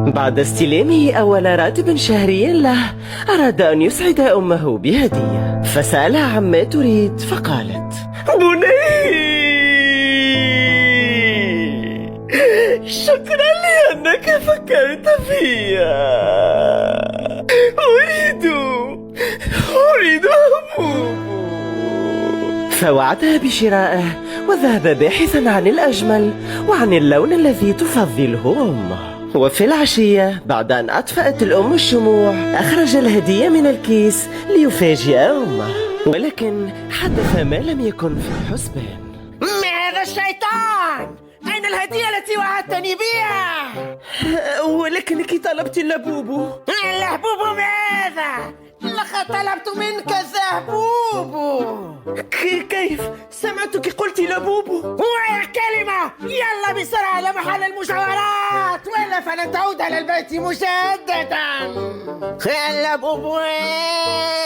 بعد استلامه أول راتب شهري له، أراد أن يسعد أمه بهدية، فسألها عما تريد فقالت: بني، شكرا لأنك فكرت فيا. أريد حبوب. فوعدها بشرائه وذهب باحثا عن الأجمل وعن اللون الذي تفضله أمه. وفي العشية بعد أن أطفأت الأم الشموع، أخرج الهدية من الكيس ليفاجئ أمه، ولكن حدث ما لم يكن في الحسبان. ما هذا الشيطان؟ أين الهدية التي وعدتني بها؟ ولكنك طلبت اللبوبو. اللهبوب ماذا؟ لقد طلبت منك الزهبوب. كيف؟ سمعتك قلت لبوبو. وهي كلمة. يلا بسرعة إلى محل المجوهرات، وإلا فلن تعود إلى البيت مجددا. اللبوب وين؟